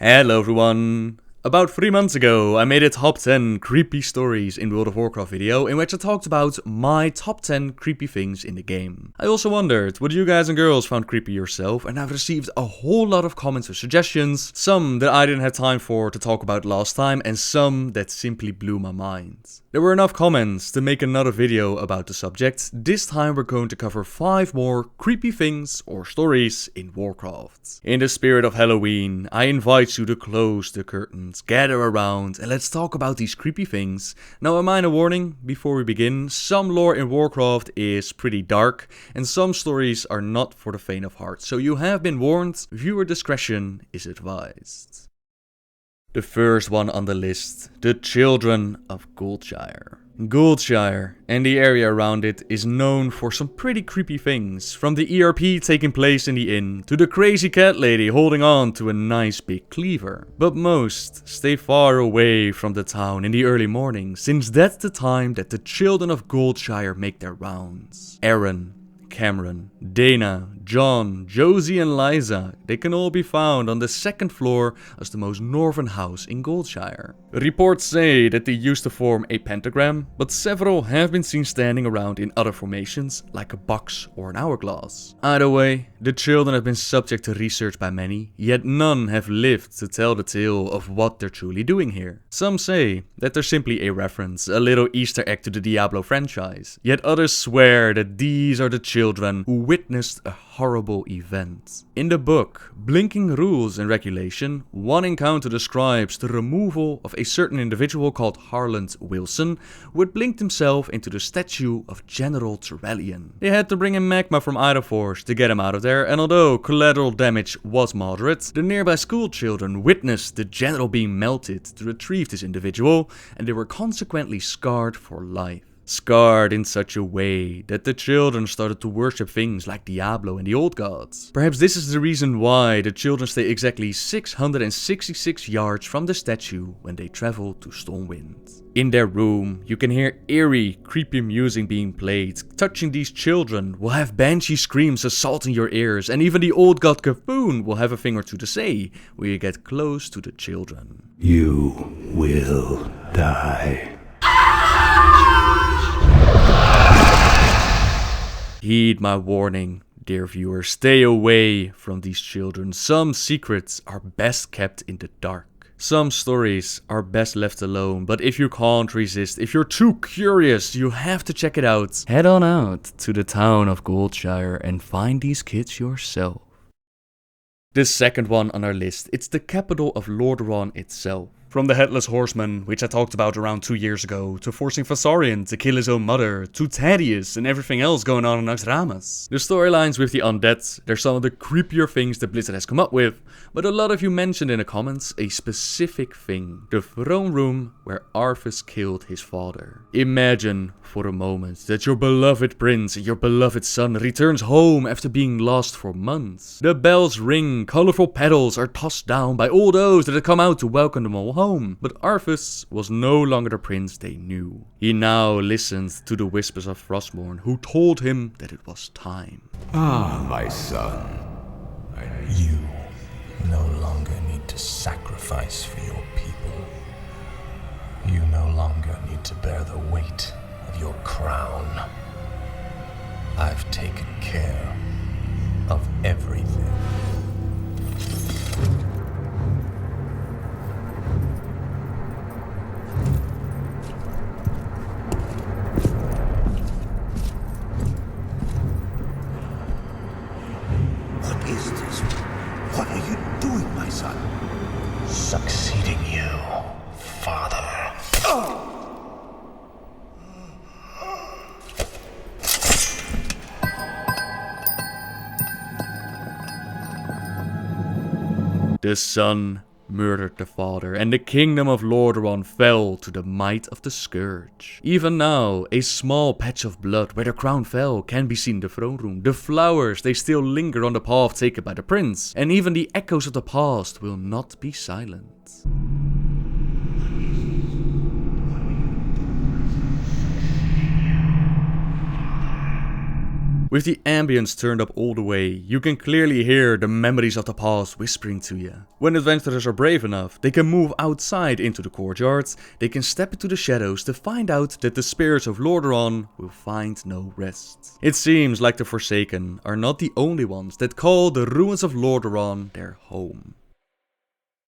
Hello everyone! About 3 months ago, I made a top 10 creepy stories in World of Warcraft video in which I talked about my top 10 creepy things in the game. I also wondered what you guys and girls found creepy yourself, and I've received a whole lot of comments with suggestions, some that I didn't have time for to talk about last time and some that simply blew my mind. There were enough comments to make another video about the subject. This time we're going to cover 5 more creepy things or stories in Warcraft. In the spirit of Halloween, I invite you to close the curtains, gather around, and let's talk about these creepy things. Now, a minor warning before we begin: some lore in Warcraft is pretty dark and some stories are not for the faint of heart, so you have been warned. Viewer discretion is advised. The first one on the list: the Children of Shire. Shire and the area around it is known for some pretty creepy things, from the ERP taking place in the inn to the crazy cat lady holding on to a nice big cleaver. But most stay far away from the town in the early morning, since that's the time that the Children of Shire make their rounds. Aaron, Cameron, Dana, John, Josie and Liza, they can all be found on the second floor as the most northern house in Shire. Reports say that they used to form a pentagram, but several have been seen standing around in other formations like a box or an hourglass. Either way, the children have been subject to research by many, yet none have lived to tell the tale of what they're truly doing here. Some say that they're simply a reference, a little Easter egg to the Diablo franchise, yet others swear that these are the children who witnessed a horrible event. In the book Blinking Rules and Regulation, one encounter describes the removal of a certain individual called Harland Wilson, who had blinked himself into the statue of General Turellian. They had to bring in magma from Idaforce to get him out of there, and although collateral damage was moderate, the nearby school children witnessed the general being melted to retrieve this individual, and they were consequently scarred for life. Scarred in such a way that the children started to worship things like Diablo and the old gods. Perhaps this is the reason why the children stay exactly 666 yards from the statue when they travel to Stormwind. In their room, you can hear eerie, creepy music being played. Touching these children will have banshee screams assaulting your ears, and even the old god Capoon will have a thing or two to say when you get close to the children. You will die. Heed my warning, dear viewer, stay away from these children. Some secrets are best kept in the dark. Some stories are best left alone, but if you can't resist, if you're too curious, you have to check it out. Head on out to the town of Shire and find these kids yourself. The second one on our list, it's the capital of Lordran itself. From the Headless Horseman, which I talked about around 2 years ago, to forcing Vasarian to kill his own mother, to Thaddeus and everything else going on in Naxxramas. The storylines with the undead, they're some of the creepier things that Blizzard has come up with, but a lot of you mentioned in the comments a specific thing: the throne room where Arthas killed his father. Imagine for a moment that your beloved prince and your beloved son returns home after being lost for months. The bells ring, colorful petals are tossed down by all those that had come out to welcome them all home. But Arthas was no longer the prince they knew. He now listened to the whispers of Frostmourne, who told him that it was time. Ah, my son. You no longer need to sacrifice for your people. You no longer need to bear the weight of your crown. I've taken care of everything. What is this? What are you doing, my son? Succeeding you, father. The son murdered the father, and the kingdom of Lordran fell to the might of the Scourge. Even now, a small patch of blood where the crown fell can be seen in the throne room. The flowers, they still linger on the path taken by the prince, and even the echoes of the past will not be silent. With the ambience turned up all the way, you can clearly hear the memories of the past whispering to you. When adventurers are brave enough, they can move outside into the courtyards, they can step into the shadows to find out that the spirits of Lordran will find no rest. It seems like the Forsaken are not the only ones that call the ruins of Lordran their home.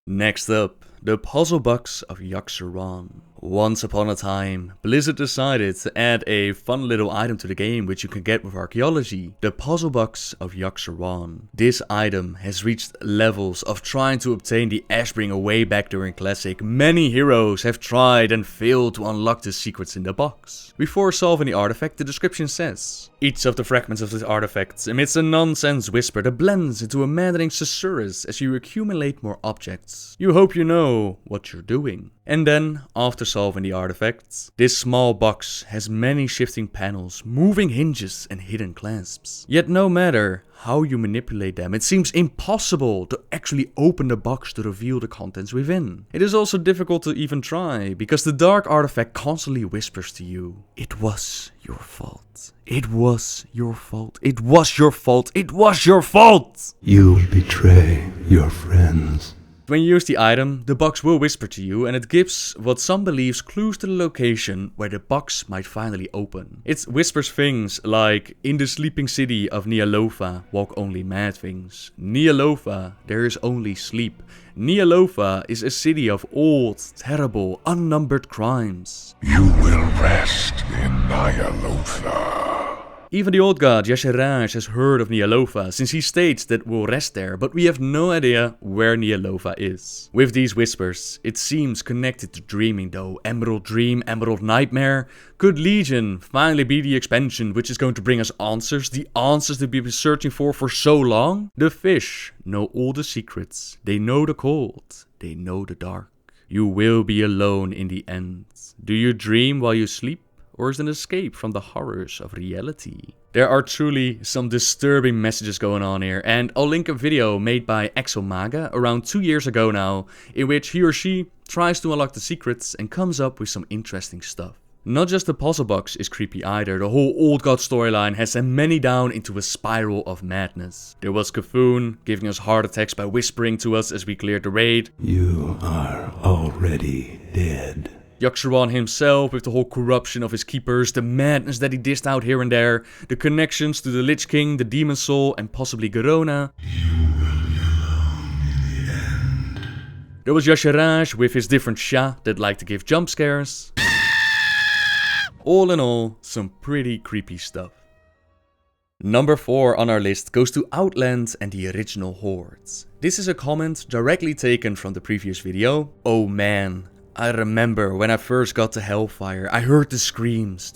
Next up, the puzzle box of Yogg-saron. Once upon a time, Blizzard decided to add a fun little item to the game which you can get with archaeology, the puzzle box of Yogg-saron. This item has reached levels of trying to obtain the Ashbringer way back during Classic. Many heroes have tried and failed to unlock the secrets in the box. Before solving the artifact, the description says, each of the fragments of this artifact emits a nonsense whisper that blends into a maddening susurrus as you accumulate more objects. You hope you know what you're doing. And then, after solving the artifacts, this small box has many shifting panels, moving hinges and hidden clasps. Yet no matter how you manipulate them, it seems impossible to actually open the box to reveal the contents within. It is also difficult to even try, because the dark artifact constantly whispers to you, it was your fault. It was your fault. It was your fault. It was your fault! You betray your friends. When you use the item, the box will whisper to you, and it gives what some believes clues to the location where the box might finally open. It whispers things like, in the sleeping city of Nealofa walk only mad things. Nealofa, there is only sleep. Nealofa is a city of old, terrible, unnumbered crimes. You will rest in Nealofa. Even the old god Yogg-saron has heard of Nealofa, since he states that we'll rest there, but we have no idea where Nealofa is. With these whispers, it seems connected to dreaming though. Emerald Dream, Emerald Nightmare. Could Legion finally be the expansion which is going to bring us answers? The answers that we've been searching for so long? The fish know all the secrets. They know the cold. They know the dark. You will be alone in the end. Do you dream while you sleep? Or is it an escape from the horrors of reality? There are truly some disturbing messages going on here, and I'll link a video made by Exomaga around 2 years ago now, in which he or she tries to unlock the secrets and comes up with some interesting stuff. Not just the puzzle box is creepy either, the whole Old God storyline has sent many down into a spiral of madness. There was Kafun giving us heart attacks by whispering to us as we cleared the raid. You are already dead. Yogg-saron himself with the whole corruption of his keepers, the madness that he dished out here and there, the connections to the Lich King, the Demon Soul and possibly Garona. You will be alone in the end. There was Yogg-saron with his different Sha that like to give jump scares. All in all, some pretty creepy stuff. Number 4 on our list goes to Outlands and the original Hordes. This is a comment directly taken from the previous video. Oh man. I remember when I first got to Hellfire, I heard the screams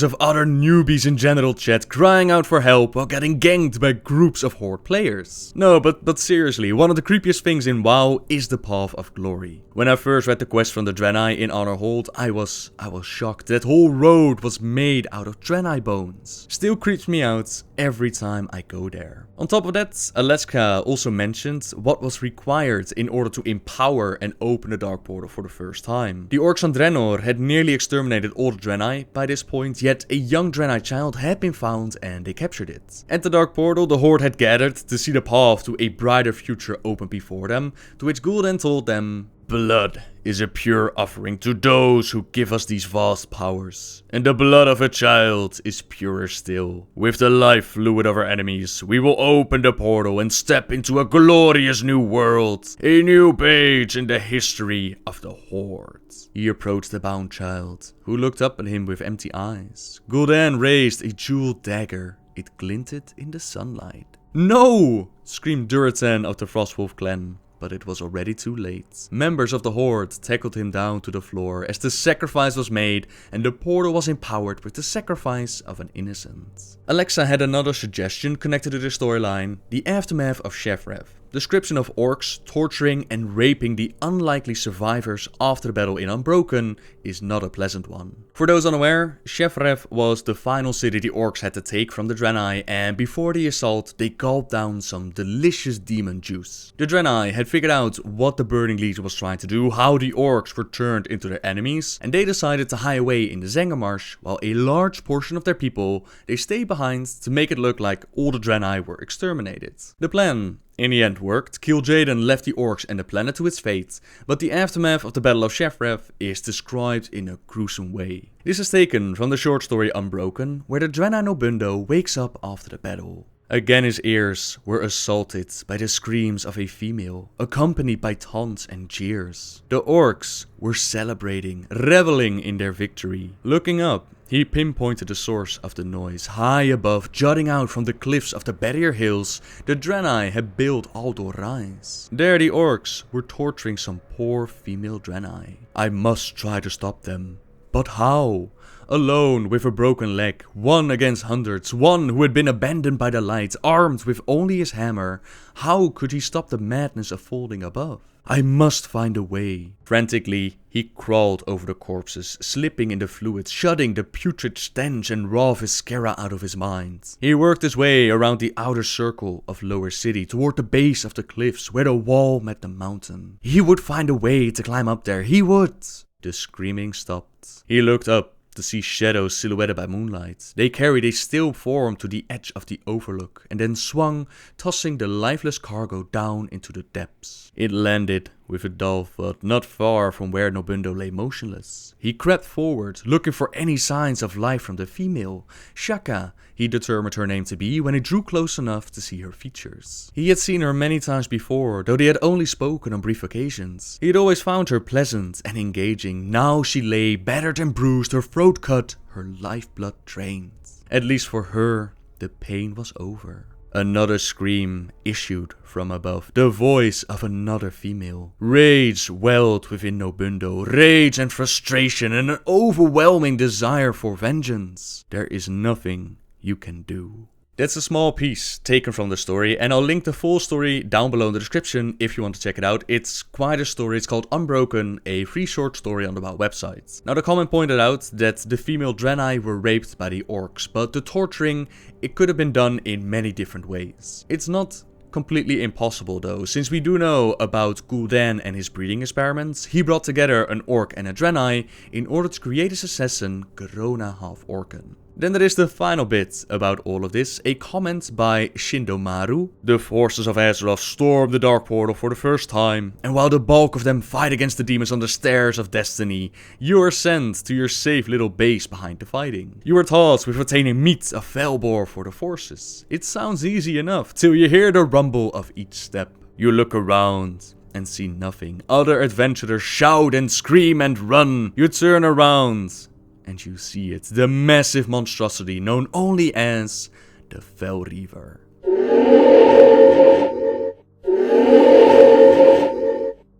of other newbies in general chat crying out for help while getting ganked by groups of Horde players. No, but seriously, one of the creepiest things in WoW is the Path of Glory. When I first read the quest from the Draenei in Honor Hold, I was shocked. That whole road was made out of Draenei bones. Still creeps me out every time I go there. On top of that, Aleska also mentioned what was required in order to empower and open the Dark Portal for the first time. The orcs on Draenor had nearly exterminated all the Draenei by this point, yet a young Draenei child had been found and they captured it. At the Dark Portal, the Horde had gathered to see the path to a brighter future open before them, to which Gul'dan told them, blood is a pure offering to those who give us these vast powers, and the blood of a child is purer still. With the life fluid of our enemies, we will open the portal and step into a glorious new world, a new page in the history of the Horde. He approached the bound child, who looked up at him with empty eyes. Gul'dan raised a jeweled dagger. It glinted in the sunlight. No! Screamed Durotan of the Frostwolf clan. But it was already too late. Members of the Horde tackled him down to the floor as the sacrifice was made and the portal was empowered with the sacrifice of an innocent. Alexa had another suggestion connected to the storyline, the aftermath of Shefrev. description of orcs torturing and raping the unlikely survivors after the battle in Unbroken is not a pleasant one. For those unaware, Shevrev was the final city the orcs had to take from the Draenei, and before the assault they gulped down some delicious demon juice. The Draenei had figured out what the Burning Legion was trying to do, how the orcs were turned into their enemies, and they decided to hide away in the Zangarmarsh while a large portion of their people they stayed behind to make it look like all the Draenei were exterminated. The plan in the end worked. Kil'jaeden left the orcs and the planet to its fate, but the aftermath of the Battle of Shevrev is described in a gruesome way. This is taken from the short story Unbroken, where the Draenei Nobundo wakes up after the battle. Again his ears were assaulted by the screams of a female, accompanied by taunts and jeers. The orcs were celebrating, reveling in their victory. Looking up, he pinpointed the source of the noise. High above, jutting out from the cliffs of the Barrier Hills, the Draenei had built Aldor Rise. There the orcs were torturing some poor female Draenei. I must try to stop them. But how? Alone with a broken leg, one against hundreds, one who had been abandoned by the light, armed with only his hammer, how could he stop the madness unfolding above? I must find a way. Frantically, he crawled over the corpses, slipping in the fluids, shutting the putrid stench and raw viscera out of his mind. He worked his way around the outer circle of Lower City, toward the base of the cliffs where the wall met the mountain. He would find a way to climb up there, he would! The screaming stopped. He looked up to see shadows silhouetted by moonlight. They carried a still form to the edge of the overlook and then swung, tossing the lifeless cargo down into the depths. It landed with a dull thud not far from where Nobundo lay motionless. He crept forward, looking for any signs of life from the female. Shaka, he determined her name to be when he drew close enough to see her features. He had seen her many times before, though they had only spoken on brief occasions. He had always found her pleasant and engaging. Now she lay, battered and bruised, her throat cut, her lifeblood drained. At least for her, the pain was over. Another scream issued from above, the voice of another female. Rage welled within Nobundo, rage and frustration and an overwhelming desire for vengeance. There is nothing you can do. That's a small piece taken from the story, and I'll link the full story down below in the description if you want to check it out. It's quite a story. It's called Unbroken, a free short story on the WoW website. Now the comment pointed out that the female Draenei were raped by the orcs, but the torturing, it could have been done in many different ways. It's not completely impossible though, since we do know about Gul'dan and his breeding experiments. He brought together an orc and a Draenei in order to create his assassin, Garona Half-Orcan. Then there is the final bit about all of this, a comment by Shindomaru. The forces of Azeroth storm the Dark Portal for the first time, and while the bulk of them fight against the demons on the stairs of destiny, you are sent to your safe little base behind the fighting. You are tasked with obtaining meat of Felbor for the forces. It sounds easy enough, till you hear the rumble of each step. You look around and see nothing. Other adventurers shout and scream and run. You turn around and you see it, the massive monstrosity known only as the Fel Reaver.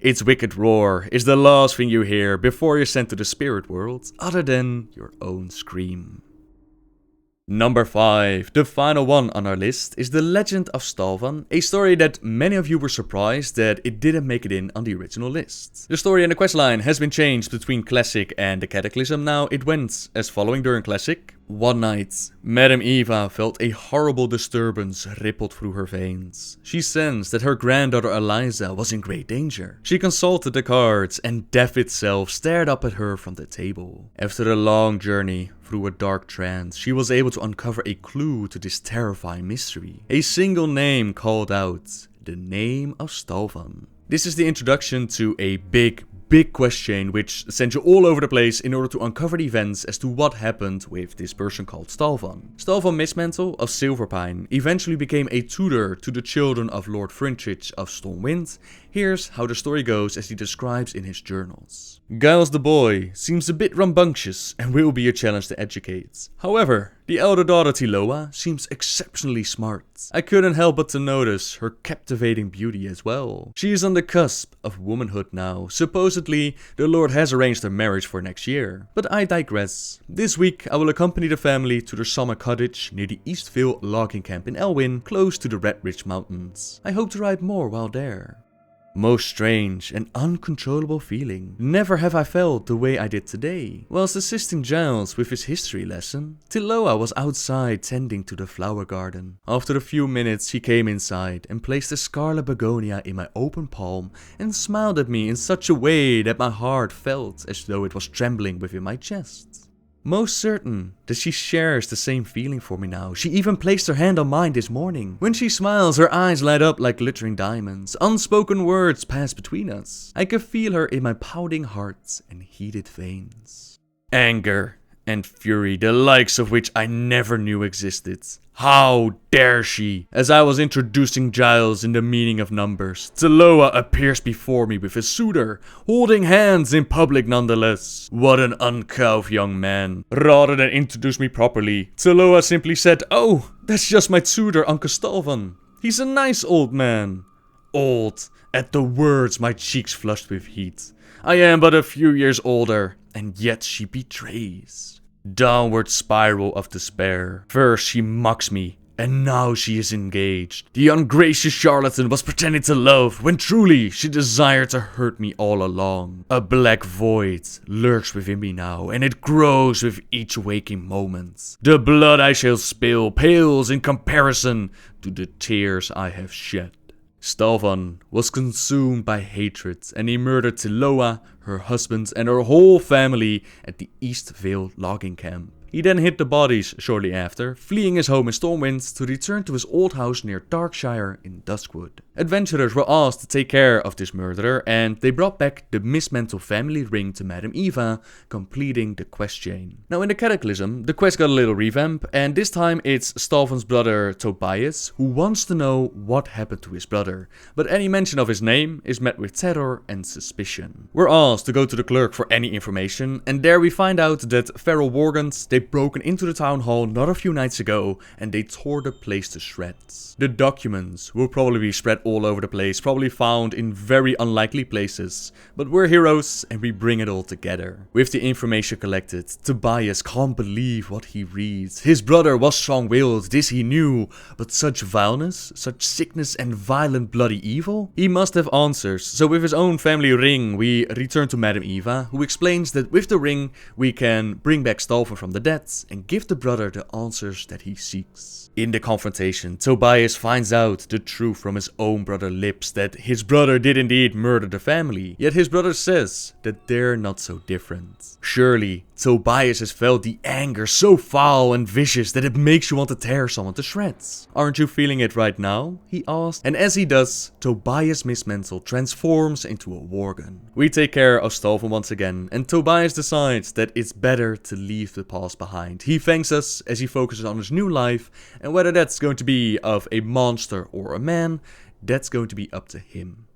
Its wicked roar is the last thing you hear before you're sent to the spirit world, other than your own scream. Number 5, the final one on our list, is the Legend of Starvin, a story that many of you were surprised that it didn't make it in on the original list. The story and the questline has been changed between Classic and the Cataclysm now. It went as following during Classic. One night, Madame Eva felt a horrible disturbance rippled through her veins. She sensed that her granddaughter Eliza was in great danger. She consulted the cards, and death itself stared up at her from the table. After a long journey through a dark trance, she was able to uncover a clue to this terrifying mystery. A single name called out, the name of Starvin. This is the introduction to a big quest chain which sends you all over the place in order to uncover the events as to what happened with this person called Starvin. Starvin Mistmantle of Silverpine eventually became a tutor to the children of Lord Frintrich of Stormwind. Here's how the story goes as he describes in his journals. Giles the boy seems a bit rambunctious and will be a challenge to educate. However, The elder daughter Tiloa seems exceptionally smart. I couldn't help but to notice her captivating beauty as well. She is on the cusp of womanhood now. Supposedly, the Lord has arranged their marriage for next year. But I digress. This week, I will accompany the family to their summer cottage near the Eastvale logging camp in Elwyn, close to the Red Ridge Mountains. I hope to ride more while there. Most strange and uncontrollable feeling. Never have I felt the way I did today. Whilst assisting Giles with his history lesson, Tiloa was outside tending to the flower garden. After a few minutes he came inside and placed a scarlet begonia in my open palm and smiled at me in such a way that my heart felt as though it was trembling within my chest. Most certain that she shares the same feeling for me now. She even placed her hand on mine this morning. When she smiles, her eyes light up like glittering diamonds. Unspoken words pass between us. I can feel her in my pounding heart and heated veins. Anger and fury, the likes of which I never knew existed. How dare she? As I was introducing Giles in the meaning of numbers, Tiloa appears before me with a suitor, holding hands in public nonetheless. What an uncouth young man. Rather than introduce me properly, Tiloa simply said, "Oh, that's just my suitor, Uncle Starvin. He's a nice old man." Old. At the words, my cheeks flushed with heat. I am but a few years older, and yet she betrays. Downward spiral of despair. First she mocks me, and now she is engaged. The ungracious charlatan was pretending to love, when truly she desired to hurt me all along. A black void lurks within me now, and it grows with each waking moment. The blood I shall spill pales in comparison to the tears I have shed. Starvin was consumed by hatred, and he murdered Tiloa, her husband, and her whole family at the Eastvale logging camp. He then hid the bodies shortly after, fleeing his home in Stormwind to return to his old house near Shire in Duskwood. Adventurers were asked to take care of this murderer, and they brought back the mismantled family ring to Madame Eva, completing the quest chain. Now in the Cataclysm, the quest got a little revamp, and this time it's Starvin's brother Tobias who wants to know what happened to his brother, but any mention of his name is met with terror and suspicion. We're asked to go to the clerk for any information, and there we find out that feral Worgans, they broken into the town hall not a few nights ago, and they tore the place to shreds. The documents will probably be spread all over the place, probably found in very unlikely places, but we're heroes and we bring it all together. With the information collected, Tobias can't believe what he reads. His brother was strong-willed, this he knew, but such vileness, such sickness and violent bloody evil? He must have answers, so with his own family ring, we return to Madame Eva, who explains that with the ring, we can bring back Starvin from the dead and give the brother the answers that he seeks. In the confrontation, Tobias finds out the truth from his own brother's lips, that his brother did indeed murder the family, yet his brother says that they're not so different. Surely, Tobias has felt the anger so foul and vicious that it makes you want to tear someone to shreds. Aren't you feeling it right now? He asked. And as he does, Tobias Mismantle transforms into a Worgan. We take care of Starvin once again, and Tobias decides that it's better to leave the past behind. He thanks us as he focuses on his new life, and whether that's going to be of a monster or a man, that's going to be up to him.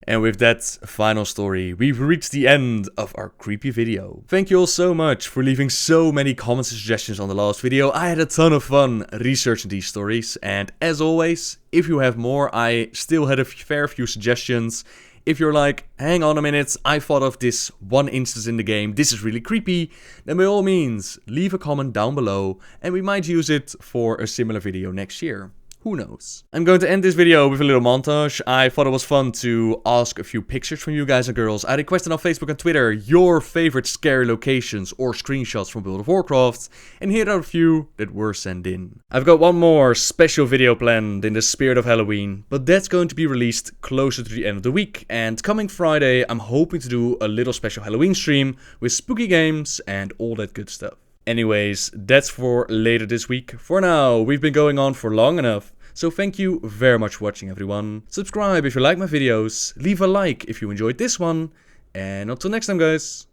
And with that final story, we've reached the end of our creepy video. Thank you all so much for leaving so many comments and suggestions on the last video. I had a ton of fun researching these stories, and as always, if you have more, I still had a fair few suggestions. If you're like, hang on a minute, I thought of this one instance in the game, this is really creepy, then by all means, leave a comment down below and we might use it for a similar video next year. Who knows? I'm going to end this video with a little montage. I thought it was fun to ask a few pictures from you guys and girls. I requested on Facebook and Twitter your favorite scary locations or screenshots from World of Warcraft, and here are a few that were sent in. I've got one more special video planned in the spirit of Halloween, but that's going to be released closer to the end of the week, and coming Friday I'm hoping to do a little special Halloween stream with spooky games and all that good stuff. Anyways, that's for later this week. For now, we've been going on for long enough. So thank you very much for watching, everyone. Subscribe if you like my videos, leave a like if you enjoyed this one, and until next time guys,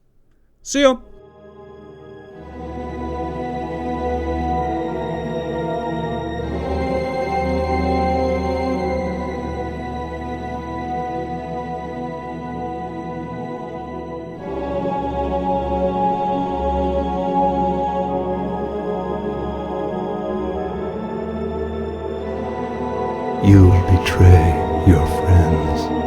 see ya! You'll betray your friends.